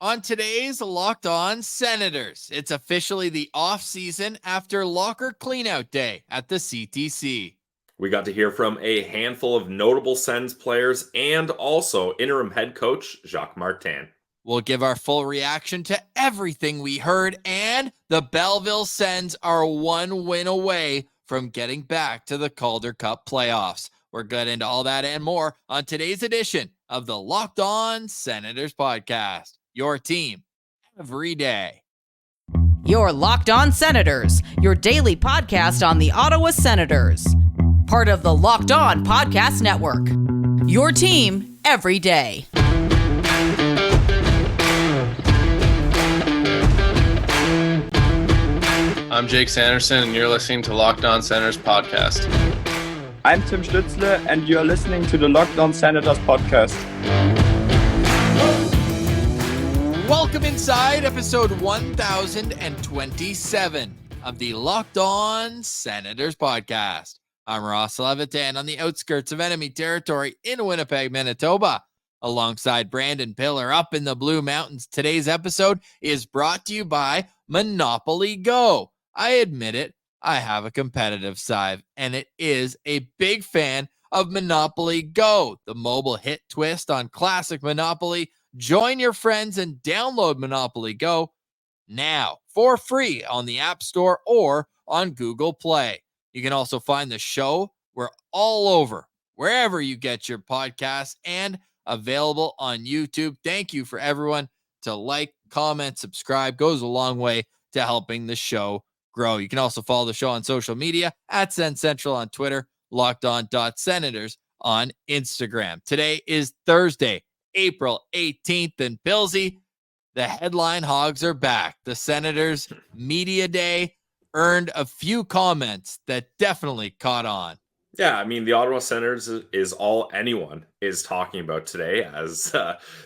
On today's Locked On Senators, it's officially the off-season after locker cleanout day at the CTC. We got to hear from a handful of notable Sens players and also interim head coach Jacques Martin. We'll give our full reaction to everything we heard, and the Belleville Sens are one win away from getting back to the Calder Cup playoffs. We're good into all that and more on today's edition of the Locked On Senators podcast. Your team every day. Your Locked On Senators, your daily podcast on the Ottawa Senators. Part of the Locked On Podcast Network. Your team every day. I'm Jake Sanderson, and you're listening to Locked On Senators podcast. I'm Tim Stützle, and you're listening to the Locked On Senators podcast. Welcome inside episode 1027 of the Locked On Senators podcast. I'm Ross Levitan on the outskirts of enemy territory in Winnipeg, Manitoba, alongside Brandon Piller up in the Blue Mountains. Today's episode is brought to you by Monopoly Go. I admit it, I have a competitive side, and it is a big fan of Monopoly Go, the mobile hit twist on classic Monopoly. Join your friends and download Monopoly Go now for free on the App Store or on Google Play. You can also find the show. We're all over, wherever you get your podcasts, and available on YouTube. Thank you for everyone to like, comment, subscribe. Goes a long way to helping the show grow. You can also follow the show on social media at Sens Central on Twitter, lockedon.senators on Instagram. Today is Thursday, April 18th, and Pillsy, the headline hogs are back. The Senators Media Day earned a few comments that definitely caught on. Yeah, I mean, the Ottawa Senators is all anyone is talking about today as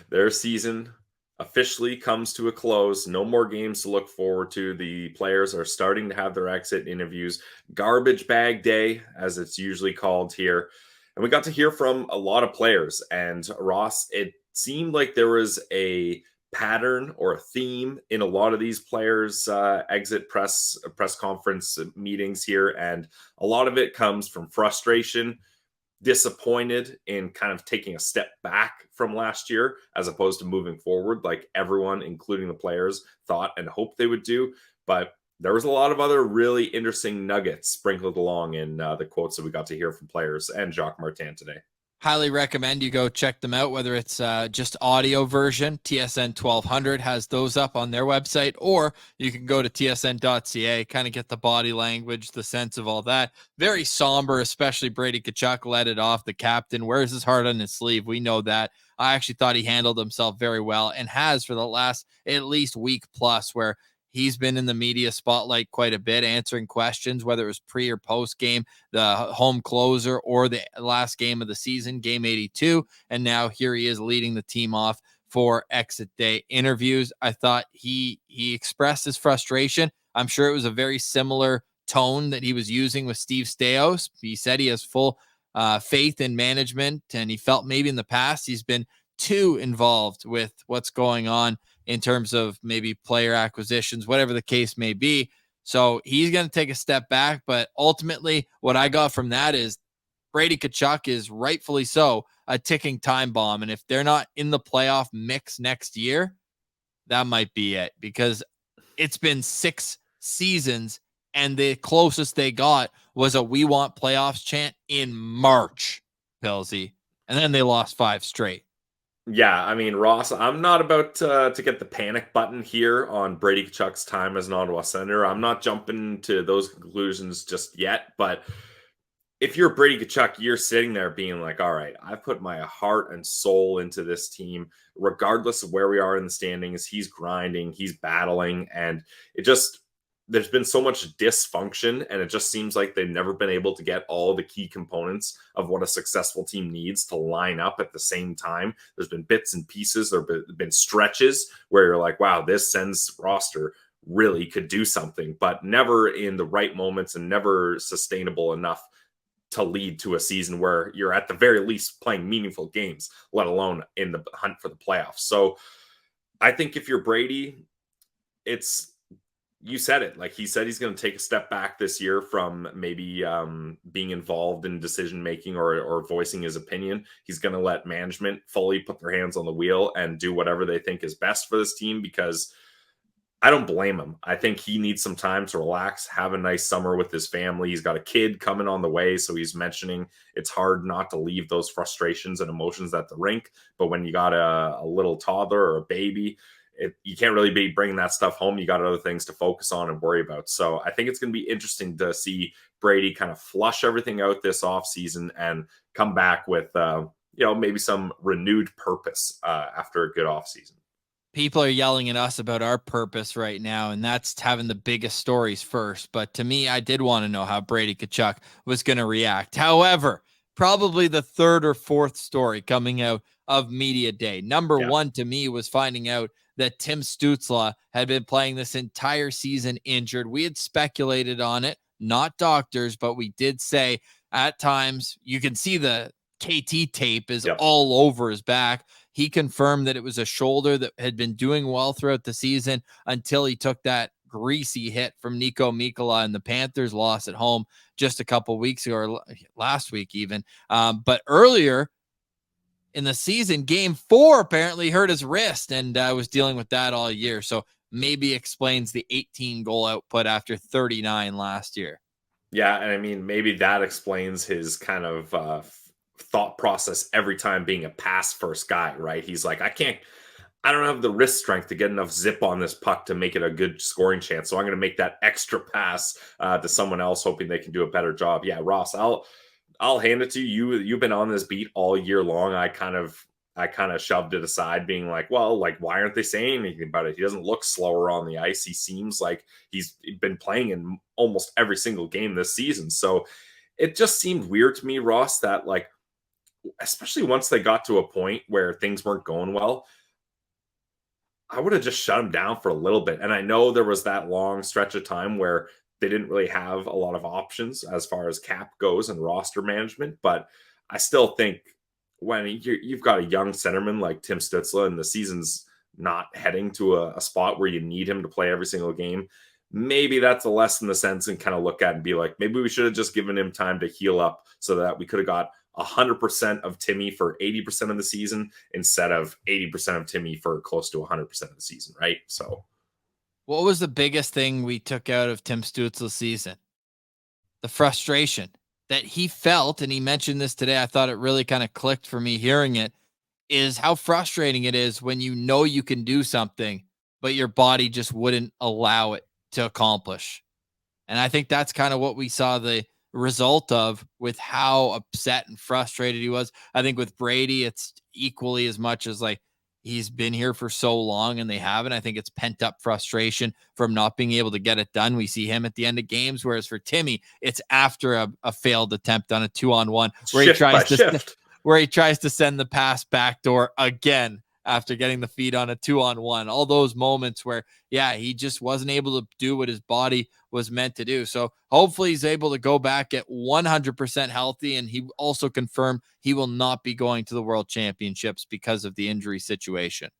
their season officially comes to a close. No more games to look forward to. The players are starting to have their exit interviews. Garbage bag day, as it's usually called here. And we got to hear from a lot of players. And Ross, it seemed like there was a pattern or a theme in a lot of these players' exit press conference meetings here. And a lot of it comes from frustration, disappointed in kind of taking a step back from last year as opposed to moving forward like everyone, including the players, thought and hoped they would do. But there was a lot of other really interesting nuggets sprinkled along in the quotes that we got to hear from players and Jacques Martin today. Highly recommend you go check them out, whether it's just audio version. TSN 1200 has those up on their website, or you can go to tsn.ca, kind of get the body language, the sense of all that. Very somber, especially Brady Tkachuk led it off. The captain wears his heart on his sleeve. We know that. I actually thought he handled himself very well and has for the last at least week plus, where he's been in the media spotlight quite a bit, answering questions, whether it was pre or post game, the home closer or the last game of the season, game 82. And now here he is leading the team off for exit day interviews. I thought he expressed his frustration. I'm sure it was a very similar tone that he was using with Steve Staios. He said he has full faith in management, and he felt maybe in the past he's been too involved with what's going on in terms of maybe player acquisitions, whatever the case may be. So he's going to take a step back. But ultimately, what I got from that is Brady Tkachuk is rightfully so a ticking time bomb. And if they're not in the playoff mix next year, that might be it, because it's been 6 seasons and the closest they got was a "we want playoffs" chant in March, Pilsy. And then they lost 5 straight. Yeah, I mean, Ross, I'm not about to get the panic button here on Brady Tkachuk's time as an Ottawa Senator. I'm not jumping to those conclusions just yet. But if you're Brady Tkachuk, you're sitting there being like, all right, I've put my heart and soul into this team, regardless of where we are in the standings. He's grinding, he's battling, and there's been so much dysfunction, and it just seems like they've never been able to get all the key components of what a successful team needs to line up at the same time. There's been bits and pieces. There have been stretches where you're like, wow, this Sens roster really could do something, but never in the right moments and never sustainable enough to lead to a season where you're at the very least playing meaningful games, let alone in the hunt for the playoffs. So I think if you're Brady, you said it. Like, he said he's going to take a step back this year from maybe being involved in decision making or voicing his opinion. He's going to let management fully put their hands on the wheel and do whatever they think is best for this team, because I don't blame him. I think he needs some time to relax, have a nice summer with his family. He's got a kid coming on the way, so he's mentioning it's hard not to leave those frustrations and emotions at the rink. But when you got a little toddler or a baby, you can't really be bringing that stuff home. You got other things to focus on and worry about. So I think it's going to be interesting to see Brady kind of flush everything out this offseason and come back with, maybe some renewed purpose after a good offseason. People are yelling at us about our purpose right now, and that's having the biggest stories first. But to me, I did want to know how Brady Tkachuk was going to react. However, probably the third or fourth story coming out of media day. Number one to me was finding out that Tim Stützle had been playing this entire season injured. We had speculated on it, not doctors, but we did say at times you can see the KT tape is all over his back. He confirmed that it was a shoulder that had been doing well throughout the season until he took that greasy hit from Nico Mikkola and the Panthers loss at home just a couple weeks ago, or last week even. But earlier in the season, game 4 apparently hurt his wrist, and was dealing with that all year. So maybe explains the 18 goal output after 39 last year. Yeah, and I mean, maybe that explains his kind of thought process every time being a pass first guy, right? He's like, I don't have the wrist strength to get enough zip on this puck to make it a good scoring chance. So I'm going to make that extra pass to someone else, hoping they can do a better job. Yeah, Ross, I'll hand it to you. You've been on this beat all year long. I kind of shoved it aside, being like, well, like, why aren't they saying anything about it? He doesn't look slower on the ice. He seems like he's been playing in almost every single game this season. So it just seemed weird to me, Ross, that, like, especially once they got to a point where things weren't going well, I would have just shut him down for a little bit. And I know there was that long stretch of time where they didn't really have a lot of options as far as cap goes and roster management. But I still think when you've got a young centerman like Tim Stützle and the season's not heading to a spot where you need him to play every single game, maybe that's a lesson the Sens can kind of look at and be like, maybe we should have just given him time to heal up so that we could have got 100% of Timmy for 80% of the season instead of 80% of Timmy for close to 100% of the season, right? So what was the biggest thing we took out of Tim Stützle's season? The frustration that he felt, and he mentioned this today. I thought it really kind of clicked for me hearing it, is how frustrating it is when you know you can do something, but your body just wouldn't allow it to accomplish. And I think that's kind of what we saw the result of with how upset and frustrated he was. I think with Brady, it's equally as much as like he's been here for so long and they haven't. I think it's pent up frustration from not being able to get it done. We see him at the end of games, whereas for Timmy, it's after a failed attempt on a 2-on-1 where he tries to send the pass backdoor again after getting the feed on a 2-on-1. All those moments where, he just wasn't able to do what his body was meant to do. So hopefully he's able to go back at 100% healthy. And he also confirmed he will not be going to the World Championships because of the injury situation.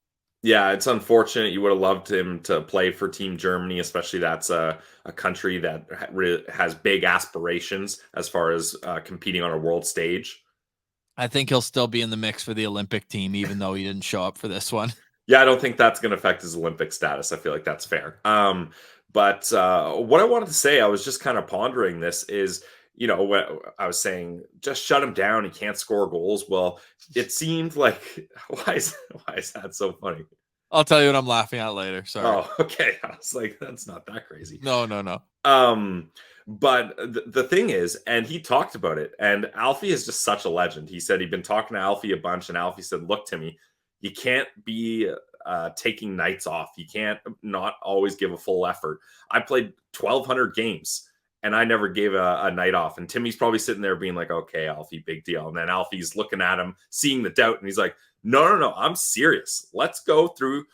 Yeah, it's unfortunate. You would have loved him to play for Team Germany, especially that's a country that has big aspirations as far as competing on a world stage. I think he'll still be in the mix for the Olympic team, even though he didn't show up for this one. Yeah, I don't think that's going to affect his Olympic status. I feel like that's fair. But what I wanted to say, I was just kind of pondering this is, when I was saying, just shut him down. He can't score goals. Well, it seemed like, why is that so funny? I'll tell you what I'm laughing at later. Sorry. Oh, okay. I was like, that's not that crazy. No. But the thing is, and he talked about it, and Alfie is just such a legend. He said he'd been talking to Alfie a bunch, and Alfie said, look, Timmy, you can't be taking nights off. You can't not always give a full effort. I played 1,200 games, and I never gave a night off. And Timmy's probably sitting there being like, okay, Alfie, big deal. And then Alfie's looking at him, seeing the doubt, and he's like, no, I'm serious. Let's go through,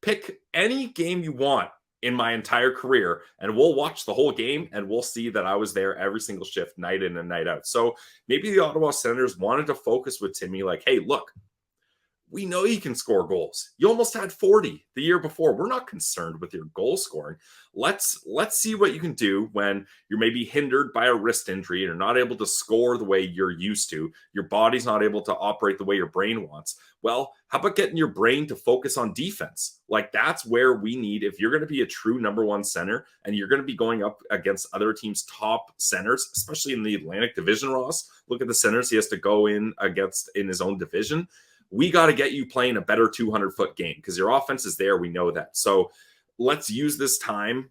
pick any game you want in my entire career, and we'll watch the whole game, and we'll see that I was there every single shift, night in and night out. So maybe the Ottawa Senators wanted to focus with Timmy, like, hey, look, We know you can score goals. You almost had 40 the year before. We're not concerned with your goal scoring. Let's see what you can do when you're maybe hindered by a wrist injury and you're not able to score the way you're used to. Your body's not able to operate the way your brain wants. Well, how about getting your brain to focus on defense? Like, that's where we need, if you're going to be a true number one center and you're going to be going up against other teams' top centers, especially in the Atlantic Division, Ross, look at the centers he has to go in against in his own division. We got to get you playing a better 200-foot game because your offense is there. We know that. So let's use this time.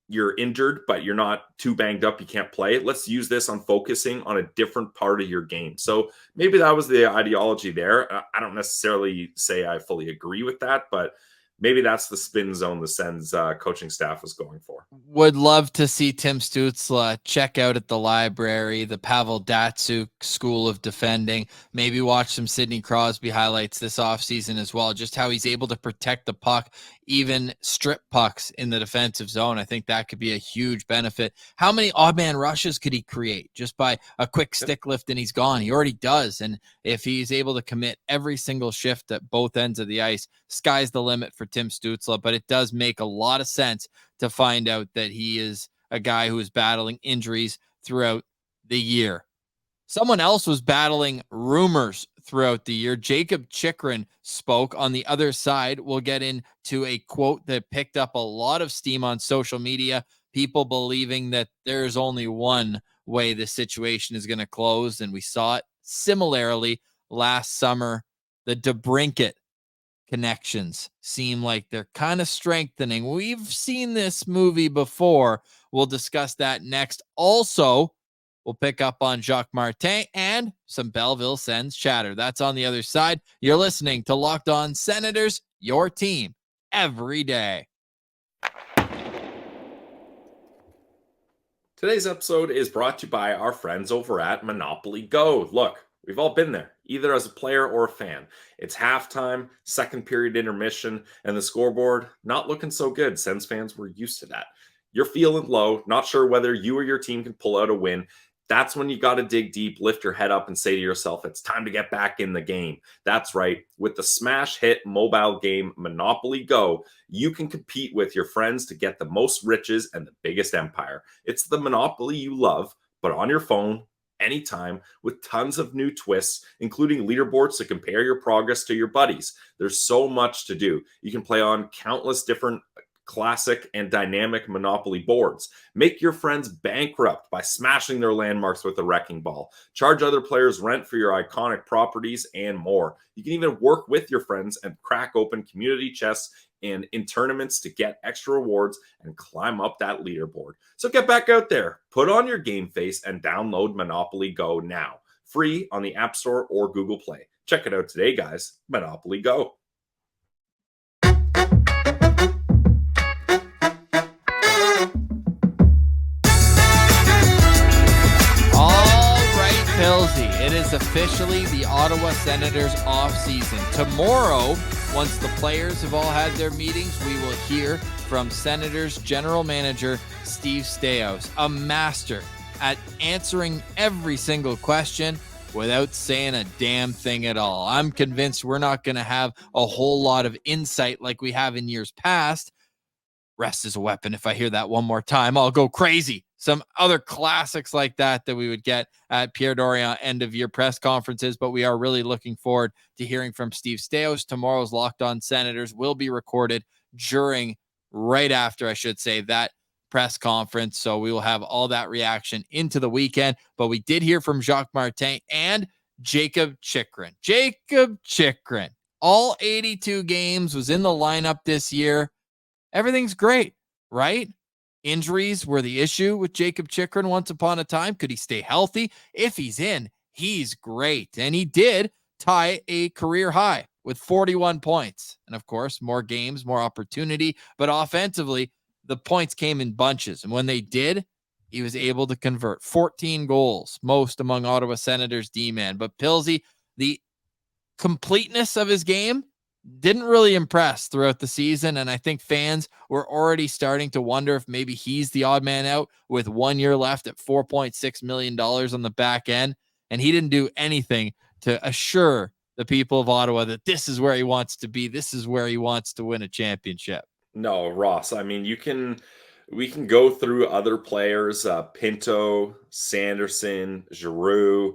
You're injured, but you're not too banged up. You can't play. Let's use this on focusing on a different part of your game. So maybe that was the ideology there. I don't necessarily say I fully agree with that, but maybe that's the spin zone the Sens coaching staff was going for. Would love to see Tim Stützle check out at the library, the Pavel Datsyuk School of Defending, maybe watch some Sidney Crosby highlights this offseason as well, just how he's able to protect the puck, even strip pucks in the defensive zone. I think that could be a huge benefit. How many odd man rushes could he create just by a quick stick lift and he's gone? He already does. And if he's able to commit every single shift at both ends of the ice, sky's the limit for Tim Stützle. But it does make a lot of sense to find out that he is a guy who is battling injuries throughout the year. Someone else was battling rumors throughout the year. Jakob Chychrun spoke on the other side. We'll get into a quote that picked up a lot of steam on social media. People believing that there's only one way the situation is going to close. And we saw it similarly last summer. The DeBrincat connections seem like they're kind of strengthening. We've seen this movie before. We'll discuss that next. Also, we'll pick up on Jacques Martin and some Belleville Sens chatter. That's on the other side. You're listening to Locked On Senators, your team every day. Today's episode is brought to you by our friends over at Monopoly Go. Look, we've all been there, either as a player or a fan. It's halftime, second period intermission, and the scoreboard not looking so good. Sens fans were used to that. You're feeling low, not sure whether you or your team can pull out a win. That's when you got to dig deep, lift your head up, and say to yourself, it's time to get back in the game. That's right. With the smash hit mobile game Monopoly Go, you can compete with your friends to get the most riches and the biggest empire. It's the Monopoly you love, but on your phone, anytime, with tons of new twists, including leaderboards to compare your progress to your buddies. There's so much to do. You can play on countless different classic and dynamic Monopoly boards. Make your friends bankrupt by smashing their landmarks with a wrecking ball. Charge other players rent for your iconic properties and more. You can even work with your friends and crack open community chests and in tournaments to get extra rewards and climb up that leaderboard. So get back out there, put on your game face, and download Monopoly Go now. Free on the App Store or Google Play. Check it out today, guys. Monopoly Go. It is officially the Ottawa Senators off-season. Tomorrow, once the players have all had their meetings, we will hear from Senators General Manager Steve Stützle, a master at answering every single question without saying a damn thing at all. I'm convinced we're not going to have a whole lot of insight like we have in years past. Rest is a weapon. If I hear that one more time, I'll go crazy. Some other classics like that we would get at Pierre Dorion end-of-year press conferences, but we are really looking forward to hearing from Steve Stützle. Tomorrow's Locked On Senators will be recorded right after, I should say, that press conference, so we will have all that reaction into the weekend. But we did hear from Jacques Martin and Jakob Chychrun. Jakob Chychrun, all 82 games, was in the lineup this year. Everything's great, right? Injuries were the issue with Jakob Chychrun once upon a time. Could he stay healthy? If he's in, he's great. And he did tie a career high with 41 points. And of course, more games, more opportunity. But offensively, the points came in bunches. And when they did, he was able to convert 14 goals, most among Ottawa Senators D-man. But Pilsy, the completeness of his game didn't really impress throughout the season, and I think fans were already starting to wonder if maybe he's the odd man out with 1 year left at $4.6 million on the back end, and he didn't do anything to assure the people of Ottawa that this is where he wants to be. This is where he wants to win a championship. No, Ross. I mean, we can go through other players, Pinto, Sanderson, Giroux,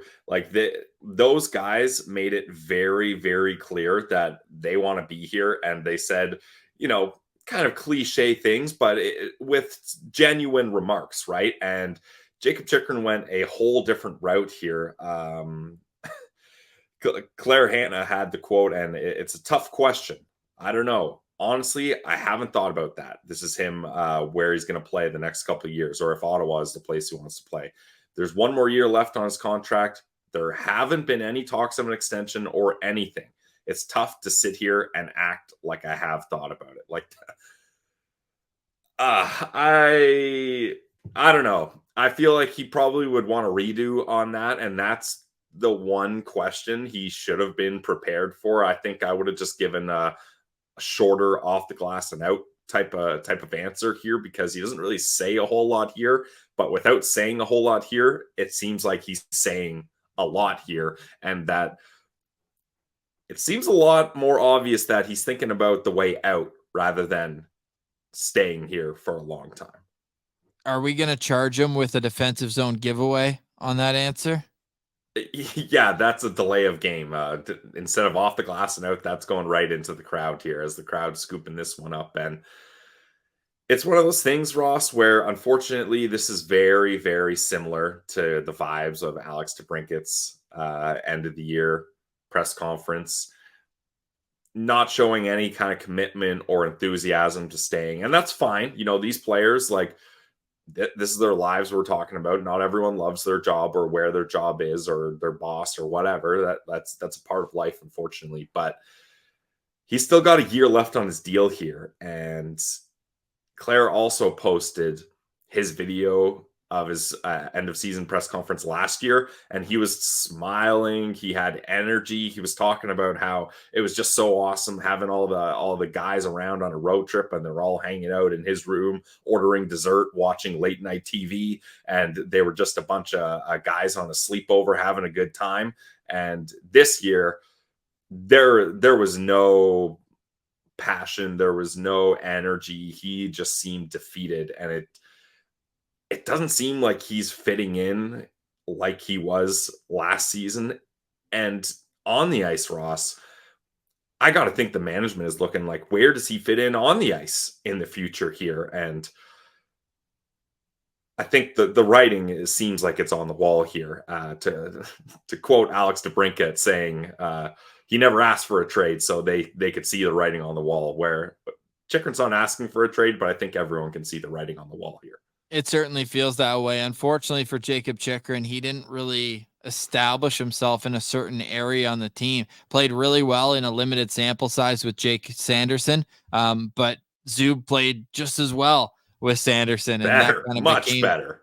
those guys made it very, very clear that they want to be here. And they said, kind of cliche things, but with genuine remarks, right? And Jakob Chychrun went a whole different route here. Claire Hanna had the quote, and it's a tough question. I don't know. Honestly, I haven't thought about that. This is him where he's going to play the next couple of years, or if Ottawa is the place he wants to play. There's one more year left on his contract. There haven't been any talks of an extension or anything. It's tough to sit here and act like I have thought about it. I don't know. I feel like he probably would want to redo on that, and that's the one question he should have been prepared for. I think I would have just given a shorter off the glass and out type of answer here, because he doesn't really say a whole lot here, but without saying a whole lot here, it seems like he's saying a lot here, and that it seems a lot more obvious that he's thinking about the way out rather than staying here for a long time. Are we going to charge him with a defensive zone giveaway on that answer? Yeah, that's a delay of game. Instead of off the glass and out, that's going right into the crowd here as the crowd's scooping this one up. And it's one of those things, Ross, where unfortunately this is very, very similar to the vibes of Alex DeBrincat's end of the year press conference, not showing any kind of commitment or enthusiasm to staying. And that's fine. These players, this is their lives we're talking about. Not everyone loves their job or where their job is or their boss or whatever. That's a part of life, unfortunately. But he's still got a year left on his deal here. And Claire also posted his video of his end of season press conference last year, and he was smiling. He had energy. He was talking about how it was just so awesome having all the guys around on a road trip, and they're all hanging out in his room, ordering dessert, watching late night TV, and they were just a bunch of guys on a sleepover having a good time. And this year, there was no passion, there was no energy. He just seemed defeated, and it doesn't seem like he's fitting in like he was last season. And on the ice, Ross, I got to think the management is looking like, where does he fit in on the ice in the future here? And I think the writing seems like it's on the wall here. To quote Alex DeBrincat saying, he never asked for a trade, so they could see the writing on the wall, where Chychrun's not asking for a trade, but I think everyone can see the writing on the wall here. It certainly feels that way. Unfortunately for Jakob Chychrun, he didn't really establish himself in a certain area on the team. Played really well in a limited sample size with Jake Sanderson, but Zub played just as well with Sanderson. Better, and much better.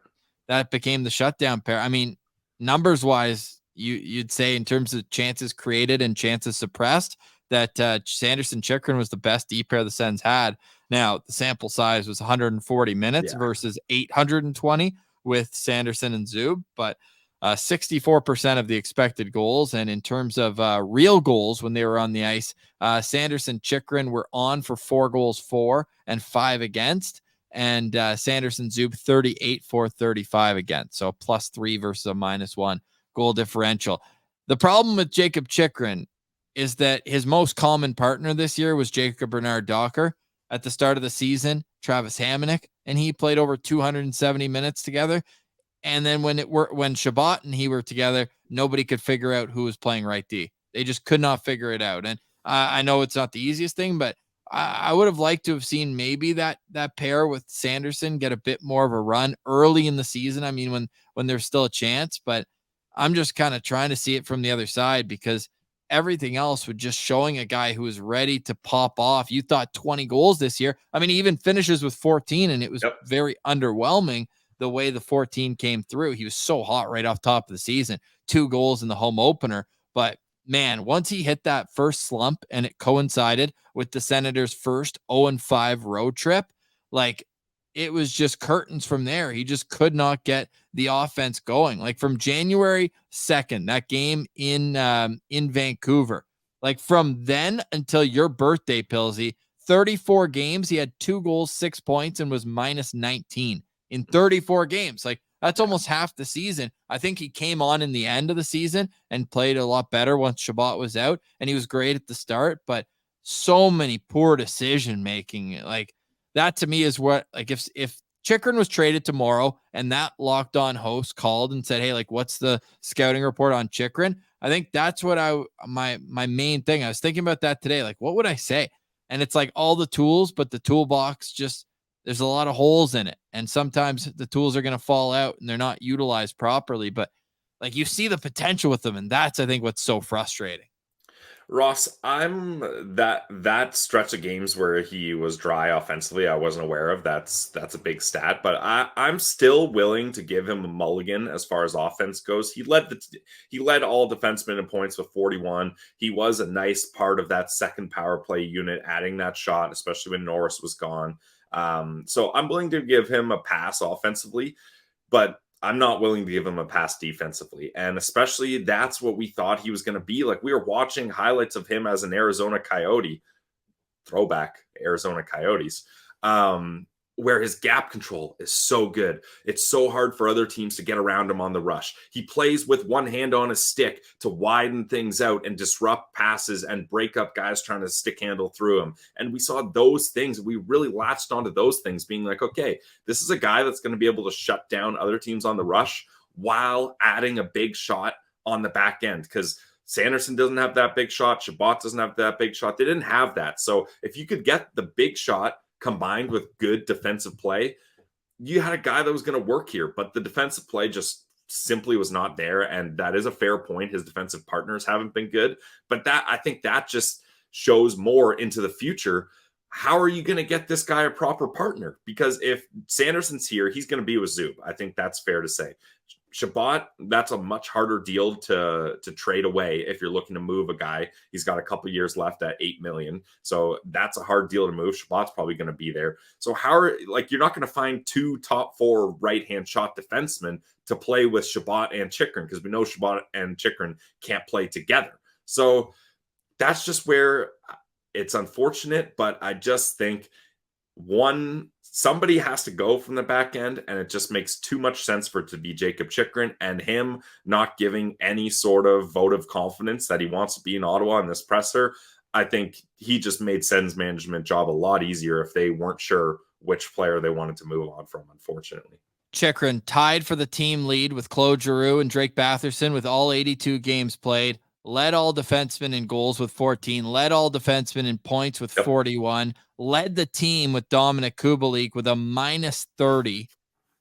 That became the shutdown pair. I mean, numbers-wise, you'd say in terms of chances created and chances suppressed, that Sanderson-Chychrun was the best D pair the Sens had. Now, the sample size was 140 minutes versus 820 with Sanderson and Zub, but 64% of the expected goals. And in terms of real goals when they were on the ice, Sanderson-Chychrun were on for 4 goals for and 5 against, and Sanderson-Zub 38 for 35 against. So +3 versus a -1 goal differential. The problem with Jakob Chychrun is that his most common partner this year was Jacob Bernard-Docker. At the start of the season, Travis Hamonic, and he played over 270 minutes together. And then when Shabbat and he were together, nobody could figure out who was playing right D. They just could not figure it out. And I know it's not the easiest thing, but I would have liked to have seen maybe that pair with Sanderson get a bit more of a run early in the season. I mean, when there's still a chance, but I'm just kind of trying to see it from the other side, because everything else was just showing a guy who was ready to pop off. You thought 20 goals this year. I mean, he even finishes with 14, and it was very underwhelming the way the 14 came through. He was so hot right off top of the season, 2 goals in the home opener. But man, once he hit that first slump and it coincided with the Senators' first 0-5 road trip, it was just curtains from there. He just could not get the offense going. From January 2nd, that game in Vancouver, Like from then until your birthday, Pilsy, 34 games, he had 2 goals, 6 points, and was minus 19 in 34 games. Like that's almost half the season. I think he came on in the end of the season and played a lot better once Chabot was out, and he was great at the start, but so many poor decision making. Like that to me is what, like if Chychrun was traded tomorrow and that Locked On host called and said, hey, like what's the scouting report on Chychrun? I think that's what my main thing. I was thinking about that today. Like, what would I say? And it's like all the tools, but the toolbox just, there's a lot of holes in it. And sometimes the tools are going to fall out and they're not utilized properly. But like you see the potential with them. And that's, I think, what's so frustrating. Ross, I'm that stretch of games where he was dry offensively, I wasn't aware of. That's a big stat, but I'm still willing to give him a mulligan as far as offense goes. He led all defensemen in points with 41. He was a nice part of that second power play unit, adding that shot, especially when Norris was gone. So I'm willing to give him a pass offensively, but I'm not willing to give him a pass defensively. And especially that's what we thought he was going to be. Like we were watching highlights of him as an Arizona Coyote, throwback Arizona Coyotes, where his gap control is so good. It's so hard for other teams to get around him on the rush. He plays with one hand on his stick to widen things out and disrupt passes and break up guys trying to stick handle through him. And we saw those things. We really latched onto those things, being like, okay, this is a guy that's going to be able to shut down other teams on the rush while adding a big shot on the back end. Because Sanderson doesn't have that big shot. Chabot doesn't have that big shot. They didn't have that. So if you could get the big shot combined with good defensive play, you had a guy that was going to work here, but the defensive play just simply was not there. And that is a fair point. His defensive partners haven't been good, but I think that just shows more into the future. How are you going to get this guy a proper partner? Because if Sanderson's here, he's going to be with Zub. I think that's fair to say. Chabot, that's a much harder deal to trade away if you're looking to move a guy. He's got a couple years left at $8 million. So that's a hard deal to move. Chabot's probably going to be there. So you're not going to find 2 top 4 right-hand shot defensemen to play with Chabot and Chychrun, because we know Chabot and Chychrun can't play together. So that's just where it's unfortunate, but I just think somebody has to go from the back end, and it just makes too much sense for it to be Jakob Chychrun, and him not giving any sort of vote of confidence that he wants to be in Ottawa in this presser. I think he just made Sens management job a lot easier if they weren't sure which player they wanted to move on from, unfortunately. Chychrun tied for the team lead with Claude Giroux and Drake Batherson with all 82 games played. Led all defensemen in goals with 14, led all defensemen in points with 41, led the team with Dominic Kubalik with a minus 30,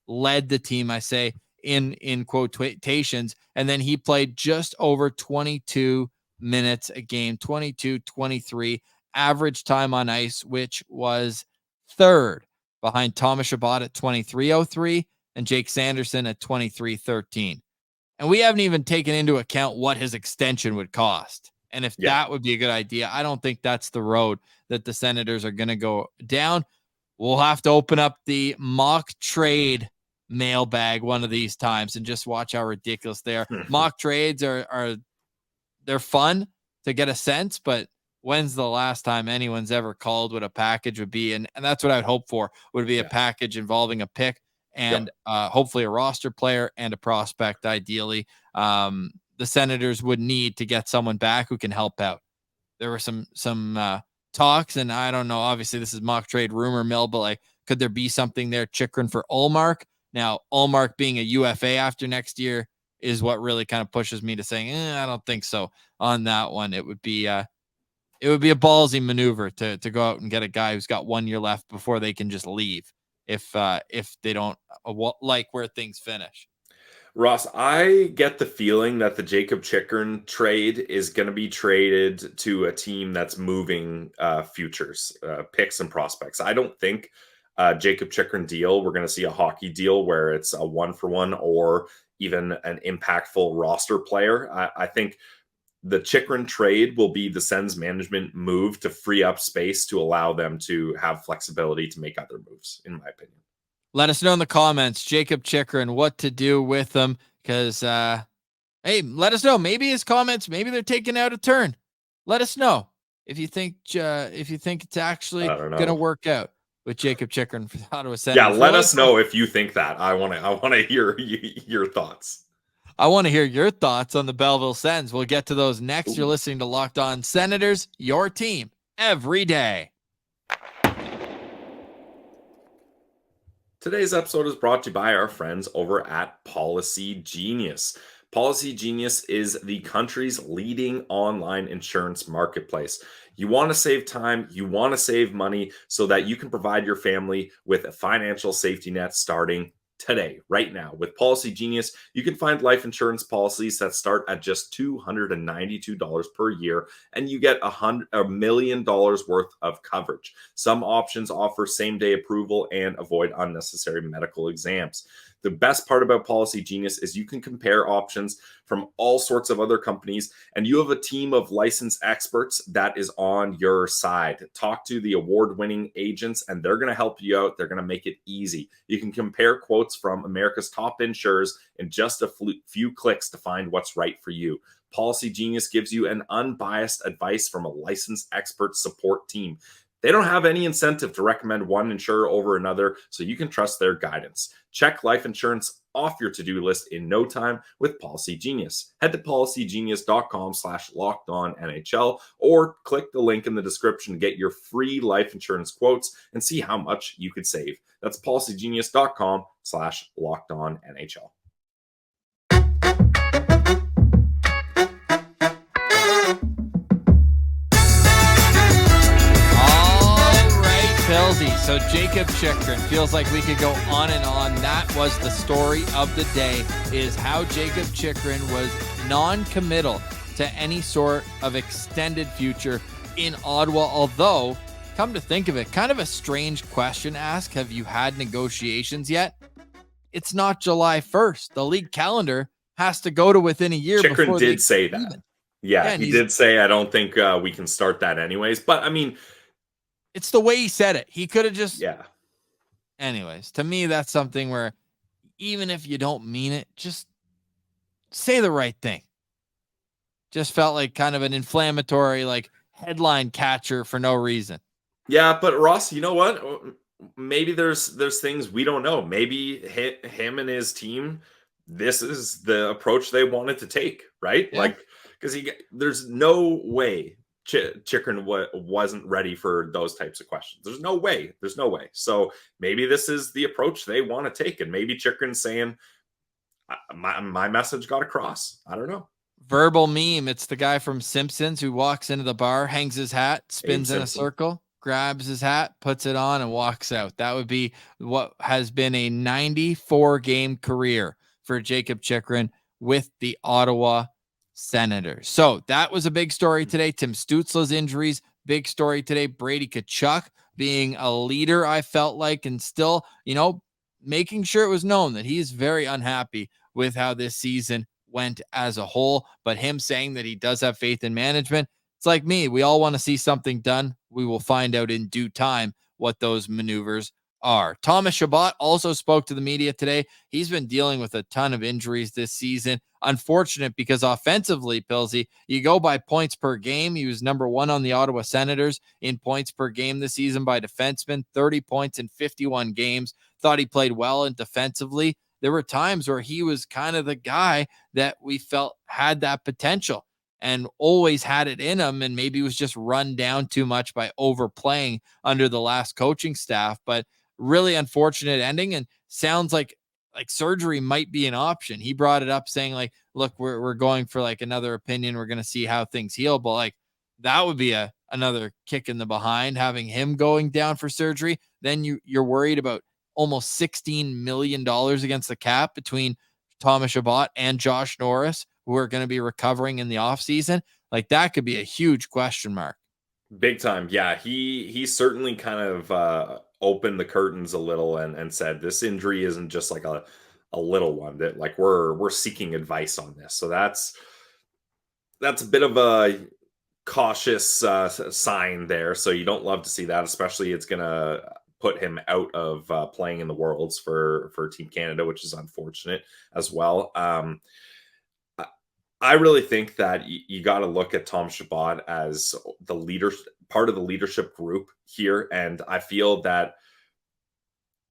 led the team, I say, in quotations, and then he played just over 22 minutes a game, 22-23 average time on ice, which was third behind Thomas Chabot at 23:03 and Jake Sanderson at 23:13. And we haven't even taken into account what his extension would cost. And if that would be a good idea, I don't think that's the road that the Senators are going to go down. We'll have to open up the mock trade mailbag one of these times and just watch how ridiculous they are. Mock trades they're fun to get a sense, but when's the last time anyone's ever called what a package would be? And that's what I would hope for, would be a package involving a pick and hopefully a roster player and a prospect, ideally. The Senators would need to get someone back who can help out. There were some talks, and I don't know, obviously this is mock trade rumor mill, but like, could there be something there? Chychrun for Ullmark. Now, Ullmark being a UFA after next year is what really kind of pushes me to saying, I don't think so on that one. It would be a ballsy maneuver to go out and get a guy who's got 1 year left before they can just leave if they don't like where things finish. Ross, I get the feeling that the Jakob Chychrun trade is going to be traded to a team that's moving futures, picks and prospects. I don't think Jakob Chychrun deal, we're going to see a hockey deal where it's a 1-for-1 or even an impactful roster player. I think the Chychrun trade will be the Sens management move to free up space to allow them to have flexibility to make other moves, in my opinion. Let us know in the comments, Jakob Chychrun, what to do with them. Because, hey, let us know. Maybe his comments, maybe they're taking out a turn. Let us know if you think it's actually I don't going to know. work out with Jakob Chychrun for the Ottawa Yeah, Senators. let us know if you think that. I want to hear your thoughts. I want to hear your thoughts on the Belleville Sens. We'll get to those next. Ooh. You're listening to Locked On Senators, your team every day. Today's episode is brought to you by our friends over at Policy Genius. Policy Genius is the country's leading online insurance marketplace. You want to save time, you want to save money so that you can provide your family with a financial safety net starting today, right now. With Policy Genius, you can find life insurance policies that start at just $292 per year, and you get $1 million worth of coverage. Some options offer same-day approval and avoid unnecessary medical exams. The best part about Policy Genius is you can compare options from all sorts of other companies, and you have a team of licensed experts that is on your side. Talk to the award-winning agents, and they're going to help you out. They're going to make it easy. You can compare quotes from America's top insurers in just a few clicks to find what's right for you. Policy Genius gives you an unbiased advice from a licensed expert support team. They don't have any incentive to recommend one insurer over another, so you can trust their guidance. Check life insurance off your to-do list in no time with Policy Genius. Head to policygenius.com/lockedonnhl or click the link in the description to get your free life insurance quotes and see how much you could save. That's policygenius.com/lockedonnhl. Pilsy. So Jakob Chychrun, feels like we could go on and on. That was the story of the day, is how Jakob Chychrun was non-committal to any sort of extended future in Ottawa. Although, come to think of it, kind of a strange question to ask. Have you had negotiations yet? It's not July 1st. The league calendar has to go to within a year. Chychrun did say that. Even. Yeah, he did say, I don't think we can start that anyways. But I mean, it's the way he said it. He could have just... Yeah. Anyways, to me, that's something where even if you don't mean it, just say the right thing. Just felt like kind of an inflammatory, like, headline catcher for no reason. Yeah, but Ross, you know what? Maybe there's things we don't know. Maybe him and his team, this is the approach they wanted to take, right? Yeah. Like, because there's no way Chychrun wasn't ready for those types of questions. There's no way. So maybe this is the approach they want to take, and maybe Chychrun's saying, my message got across. I don't know. Verbal meme. It's the guy from Simpsons who walks into the bar, hangs his hat, spins in a circle, grabs his hat, puts it on, and walks out. That would be what has been a 94-game career for Jakob Chychrun with the Ottawa Senators. So that was a big story today. Tim Stützle's injuries, big story today. Brady Tkachuk being a leader, I felt like, and still, making sure it was known that he's very unhappy with how this season went as a whole, but him saying that he does have faith in management. It's like me. We all want to see something done. We will find out in due time what those maneuvers are. Thomas Chabot also spoke to the media today. He's been dealing with a ton of injuries this season. Unfortunate because offensively, Pilsy, you go by points per game. He was number one on the Ottawa Senators in points per game this season by defensemen, 30 points in 51 games. Thought he played well and defensively. There were times where he was kind of the guy that we felt had that potential and always had it in him, and maybe was just run down too much by overplaying under the last coaching staff. But really unfortunate ending, and sounds like surgery might be an option. He brought it up saying, like, look, we're going for like another opinion. We're going to see how things heal. But like, that would be another kick in the behind, having him going down for surgery. Then you're worried about almost $16 million against the cap between Thomas Chabot and Josh Norris, who are going to be recovering in the offseason. Like, that could be a huge question mark. Big time. Yeah, he certainly kind of opened the curtains a little and said this injury isn't just like a little one, that like we're seeking advice on this. So that's a bit of a cautious sign there. So you don't love to see that, especially it's going to put him out of playing in the Worlds for Team Canada, which is unfortunate as well. I really think that you got to look at Tom Chabot as the leader, part of the leadership group here. And I feel that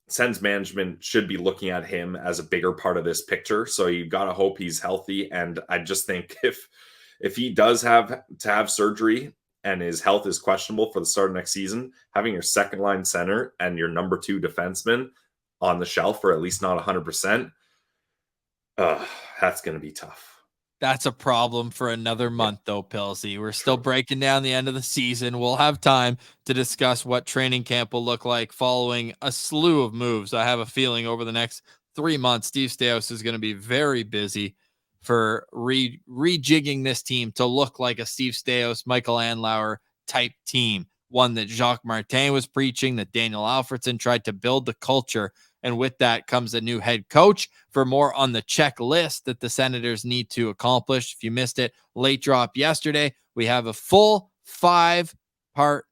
Sens management should be looking at him as a bigger part of this picture. So you got to hope he's healthy. And I just think if he does have to have surgery and his health is questionable for the start of next season, having your second line center and your number 2 defenseman on the shelf, or at least not 100%, that's going to be tough. That's a problem for another month, though, Pilsy. We're still breaking down the end of the season. We'll have time to discuss what training camp will look like following a slew of moves. I have a feeling over the next 3 months, Steve Staios is going to be very busy for rejigging this team to look like a Steve Staios, Michael Andlauer type team, one that Jacques Martin was preaching, that Daniel Alfredson tried to build the culture. And with that comes a new head coach. For more on the checklist that the Senators need to accomplish, if you missed it, late drop yesterday, we have a full 5-part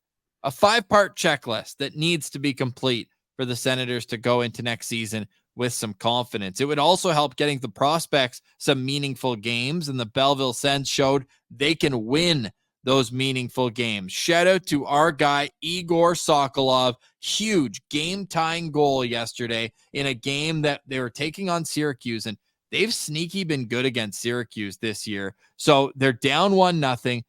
checklist that needs to be complete for the Senators to go into next season with some confidence. It would also help getting the prospects some meaningful games, and the Belleville Sens showed they can win those meaningful games. Shout out to our guy, Igor Sokolov. Huge game-tying goal yesterday in a game that they were taking on Syracuse, and they've sneaky been good against Syracuse this year. So they're down 1-0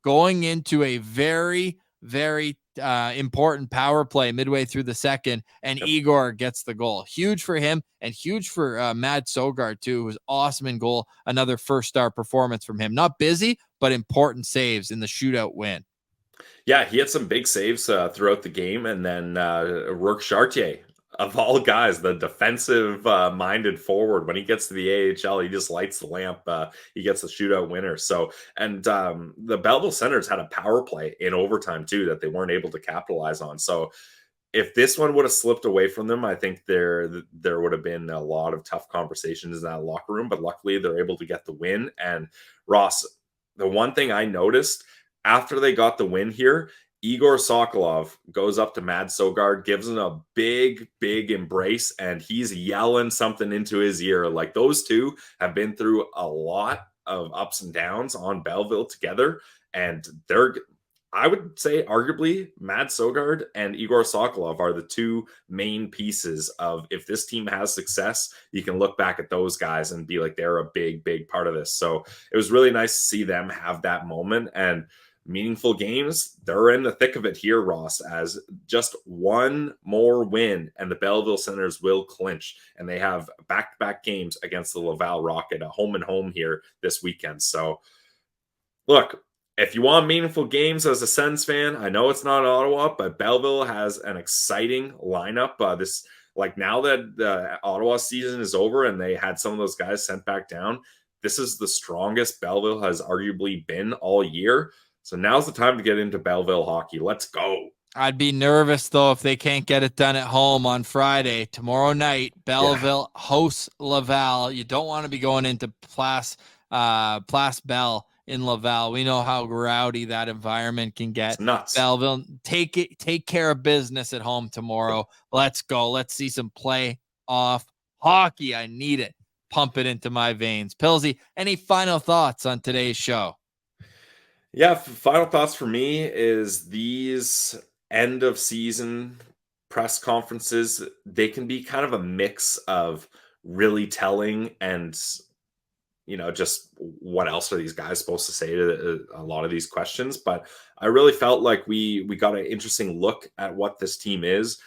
going into a very, very important power play midway through the second, and Igor gets the goal. Huge for him and huge for Matt Sogard too, who was awesome in goal. Another first-star performance from him. Not busy, but important saves in the shootout win. Yeah, he had some big saves throughout the game, and then Rourke Chartier, of all guys, the defensive-minded forward, when he gets to the AHL, he just lights the lamp. He gets the shootout winner. So, and the Belleville Senators had a power play in overtime too that they weren't able to capitalize on. So, if this one would have slipped away from them, I think there would have been a lot of tough conversations in that locker room. But luckily, they're able to get the win. And Ross, the one thing I noticed after they got the win here, Igor Sokolov goes up to Mad Sogard, gives him a big, big embrace, and he's yelling something into his ear. Like, those two have been through a lot of ups and downs on Belleville together, and I would say, arguably, Mad Sogard and Igor Sokolov are the two main pieces of, if this team has success, you can look back at those guys and be like, they're a big, big part of this. So it was really nice to see them have that moment. And meaningful games, they're in the thick of it here, Ross, as just one more win and the Belleville Senators will clinch, and they have back-to-back games against the Laval Rocket, a home and home here this weekend. So look, if you want meaningful games as a Sens fan, I know it's not Ottawa, but Belleville has an exciting lineup. Now that the Ottawa season is over and they had some of those guys sent back down, this is the strongest Belleville has arguably been all year. So now's the time to get into Belleville hockey. Let's go. I'd be nervous, though, if they can't get it done at home on Friday. Tomorrow night, Belleville hosts Laval. You don't want to be going into Place Bell in Laval. We know how rowdy that environment can get. It's nuts. Belleville, take care of business at home tomorrow. Let's go. Let's see some playoff hockey. I need it. Pump it into my veins. Pilsy, any final thoughts on today's show? Yeah, final thoughts for me is these end of season press conferences, they can be kind of a mix of really telling and, just what else are these guys supposed to say to a lot of these questions. But I really felt like we got an interesting look at what this team is,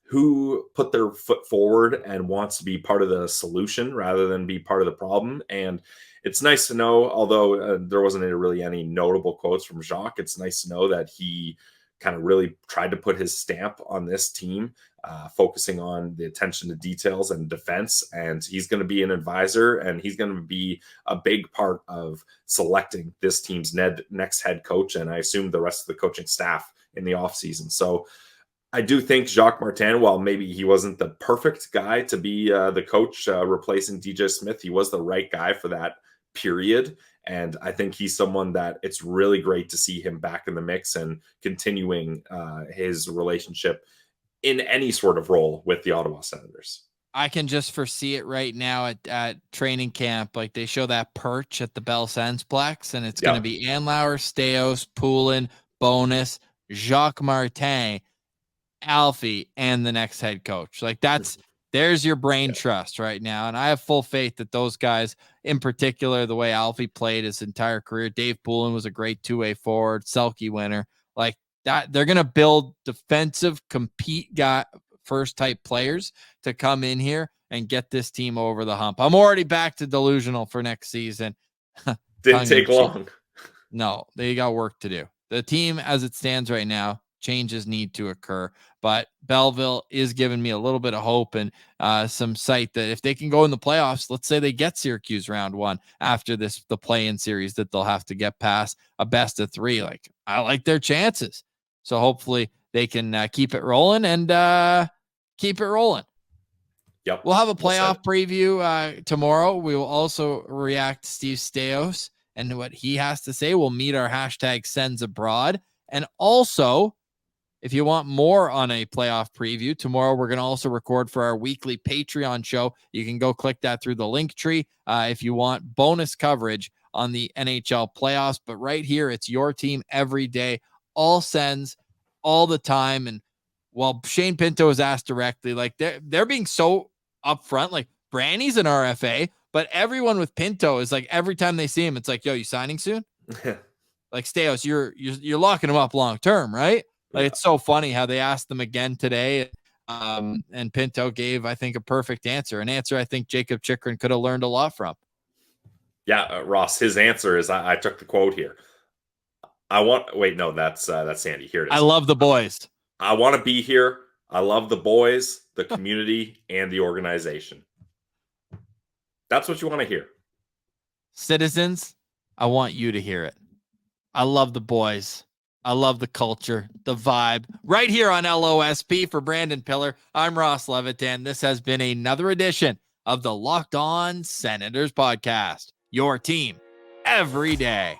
who put their foot forward and wants to be part of the solution rather than be part of the problem. And it's nice to know, although there wasn't really any notable quotes from Jacques, it's nice to know that he kind of really tried to put his stamp on this team, focusing on the attention to details and defense. And he's going to be an advisor, and he's going to be a big part of selecting this team's next head coach, and I assume the rest of the coaching staff in the offseason. So I do think Jacques Martin, while maybe he wasn't the perfect guy to be the coach replacing DJ Smith, he was the right guy for that period. And I think he's someone that it's really great to see him back in the mix and continuing his relationship in any sort of role with the Ottawa Senators. I can just foresee it right now at training camp. Like they show that perch at the Bell Sensplex, and it's going to be Andlauer, Staios, Poulin, Bonus, Jacques Martin, Alfie, and the next head coach. Like there's your brain trust right now. And I have full faith that those guys, in particular, the way Alfie played his entire career, Dave Poulin was a great two-way forward, Selke winner, like that. They're going to build defensive, compete guy first type players to come in here and get this team over the hump. I'm already back to delusional for next season. Didn't take long. No, they got work to do. The team as it stands right now, changes need to occur, but Belleville is giving me a little bit of hope and some sight that if they can go in the playoffs, let's say they get Syracuse round one after the play-in series that they'll have to get past a best of 3. Like I like their chances. So hopefully they can keep it rolling and keep it rolling. Yep. We'll have a playoff preview tomorrow. We will also react to Steve Staios and what he has to say. We'll meet our hashtag Sens Abroad. And also, if you want more on a playoff preview, tomorrow we're going to also record for our weekly Patreon show. You can go click that through the link tree if you want bonus coverage on the NHL playoffs. But right here, it's your team every day, all Sens, all the time. And while Shane Pinto is asked directly, like they're being so upfront, like Branny's an RFA, but everyone with Pinto is like every time they see him, it's like, yo, you signing soon? Like Staios, you're locking him up long term, right? Like it's so funny how they asked them again today, and Pinto gave, I think, a perfect answer, an answer I think Jakob Chychrun could have learned a lot from. Yeah, Ross, his answer is I took the quote here. That's Sandy. Here it is. I love the boys. I want to be here. I love the boys, the community, and the organization. That's what you want to hear. Citizens, I want you to hear it. I love the boys. I love the culture, the vibe. Right here on LOSP for Brandon Piller, I'm Ross Levitan. This has been another edition of the Locked On Senators podcast. Your team every day.